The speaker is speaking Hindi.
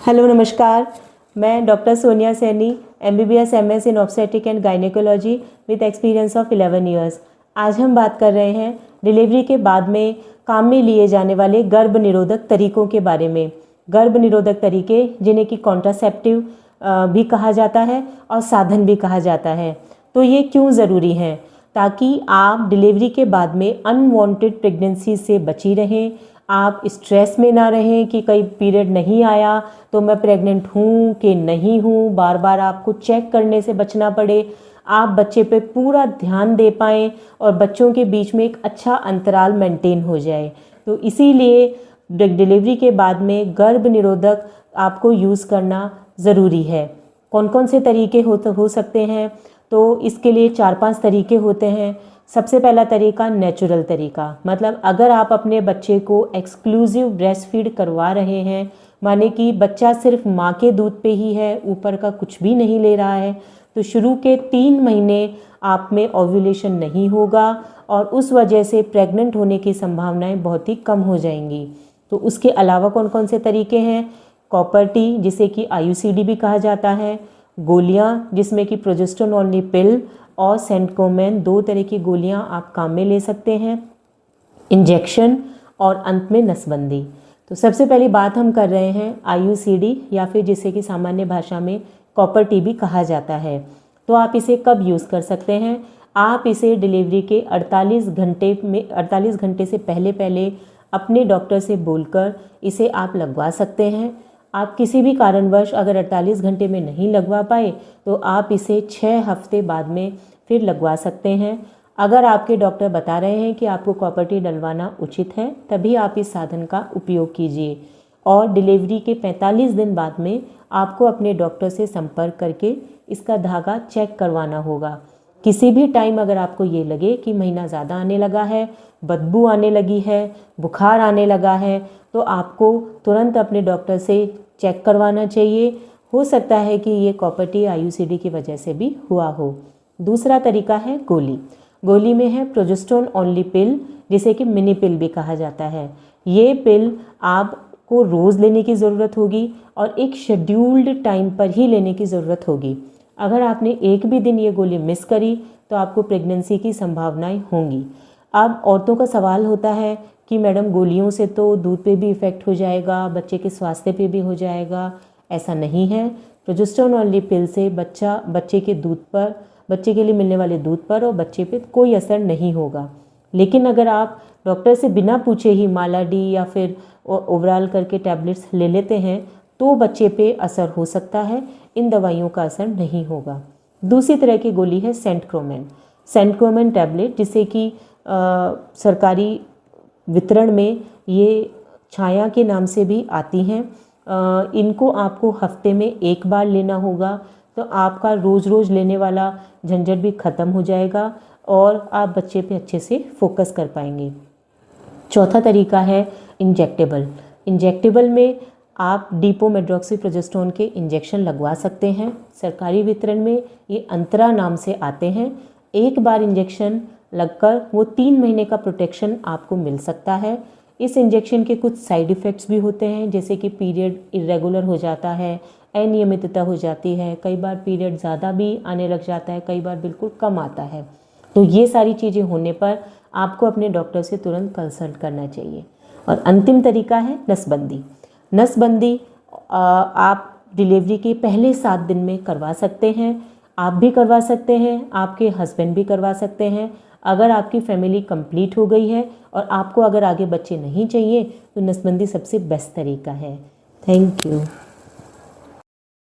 हेलो नमस्कार, मैं doctor Sonia Saini, MBBS MS in obstetric and gynaecology with experience of 11 years. आज हम बात कर रहे हैं डिलीवरी के बाद में काम में लिए जाने वाले गर्भ निरोधक तरीकों के बारे में। गर्भ निरोधक तरीके जिन्हें कि कॉन्ट्रासेप्टिव भी कहा जाता है और साधन भी कहा जाता है। तो ये क्यों ज़रूरी हैं? ताकि आप डिलीवरी के बाद में अनवांटेड प्रेगनेंसी से बची रहें, आप स्ट्रेस में ना रहें कि कहीं पीरियड नहीं आया तो मैं प्रेग्नेंट हूँ कि नहीं हूँ, बार बार आपको चेक करने से बचना पड़े। आप बच्चे पे पूरा ध्यान दे पाएँ और बच्चों के बीच में एक अच्छा अंतराल मेंटेन हो जाए। तो इसीलिए डिलीवरी के बाद में गर्भ निरोधक आपको यूज़ करना ज़रूरी है। कौन कौन से तरीके हो सकते हैं? तो इसके लिए 4-5 तरीके होते हैं। सबसे पहला तरीका नेचुरल तरीका, मतलब अगर आप अपने बच्चे को एक्सक्लूसिव ब्रेस्ट फीड करवा रहे हैं, माने कि बच्चा सिर्फ माँ के दूध पे ही है, ऊपर का कुछ भी नहीं ले रहा है, तो शुरू के 3 महीने आप में ओव्यूलेशन नहीं होगा और उस वजह से प्रेग्नेंट होने की संभावनाएं बहुत ही कम हो जाएंगी। तो उसके अलावा कौन कौन से तरीके हैं? कॉपर टी, जिसे कि IUCD भी कहा जाता है, गोलियाँ जिसमें कि प्रोजेस्टेरोन ओनली पिल और सेंटकोमेन, 2 तरह की गोलियां आप काम में ले सकते हैं, इंजेक्शन और अंत में नसबंदी। तो सबसे पहली बात हम कर रहे हैं IUCD या फिर जिसे कि सामान्य भाषा में कॉपर टी भी कहा जाता है। तो आप इसे कब यूज़ कर सकते हैं? आप इसे डिलीवरी के 48 घंटे से पहले अपने डॉक्टर से बोलकर इसे आप लगवा सकते हैं। आप किसी भी कारणवश अगर 48 घंटे में नहीं लगवा पाए तो आप इसे 6 हफ्ते बाद में फिर लगवा सकते हैं। अगर आपके डॉक्टर बता रहे हैं कि आपको कॉपर टी डलवाना उचित है, तभी आप इस साधन का उपयोग कीजिए। और डिलीवरी के 45 दिन बाद में आपको अपने डॉक्टर से संपर्क करके इसका धागा चेक करवाना होगा। किसी भी टाइम अगर आपको ये लगे कि महीना ज़्यादा आने लगा है, बदबू आने लगी है, बुखार आने लगा है, तो आपको तुरंत अपने डॉक्टर से चेक करवाना चाहिए। हो सकता है कि ये कॉपर टी IUCD की वजह से भी हुआ हो। दूसरा तरीका है गोली। गोली में है प्रोजेस्टेरोन ओनली पिल, जिसे कि मिनी पिल भी कहा जाता है। ये पिल आपको रोज़ लेने की ज़रूरत होगी और एक शेड्यूल्ड टाइम पर ही लेने की ज़रूरत होगी। अगर आपने एक भी दिन ये गोली मिस करी तो आपको प्रेगनेंसी की संभावनाएं होंगी। अब औरतों का सवाल होता है कि मैडम गोलियों से तो दूध पे भी इफ़ेक्ट हो जाएगा, बच्चे के स्वास्थ्य पे भी हो जाएगा। ऐसा नहीं है। प्रोजेस्टेरोन ओनली पिल से बच्चे के दूध पर, बच्चे के लिए मिलने वाले दूध पर और बच्चे पे कोई असर नहीं होगा। लेकिन अगर आप डॉक्टर से बिना पूछे ही माला डी या फिर ओवरऑल करके टैबलेट्स ले लेते हैं तो बच्चे पे असर हो सकता है, इन दवाइयों का असर नहीं होगा। दूसरी तरह की गोली है सेंटक्रोमेन टैबलेट, जिसे कि सरकारी वितरण में ये छाया के नाम से भी आती हैं। इनको आपको हफ्ते में 1 बार लेना होगा, तो आपका रोज़ रोज़ लेने वाला झंझट भी ख़त्म हो जाएगा और आप बच्चे पे अच्छे से फोकस कर पाएंगे। चौथा तरीका है इंजेक्टेबल में आप डिपो-मेड्रॉक्सीप्रोजेस्टेरोन के इंजेक्शन लगवा सकते हैं। सरकारी वितरण में ये अंतरा नाम से आते हैं। 1 बार इंजेक्शन लगकर वो 3 महीने का प्रोटेक्शन आपको मिल सकता है। इस इंजेक्शन के कुछ साइड इफ़ेक्ट्स भी होते हैं, जैसे कि पीरियड इरेगुलर हो जाता है, अनियमितता हो जाती है, कई बार पीरियड ज़्यादा भी आने लग जाता है, कई बार बिल्कुल कम आता है। तो ये सारी चीज़ें होने पर आपको अपने डॉक्टर से तुरंत कंसल्ट करना चाहिए। और अंतिम तरीका है नसबंदी। आप डिलीवरी के पहले 7 दिन में करवा सकते हैं। आप भी करवा सकते हैं, आपके हस्बैंड भी करवा सकते हैं। अगर आपकी फैमिली कंप्लीट हो गई है और आपको अगर आगे बच्चे नहीं चाहिए तो नसबंदी सबसे बेस्ट तरीका है। Thank you.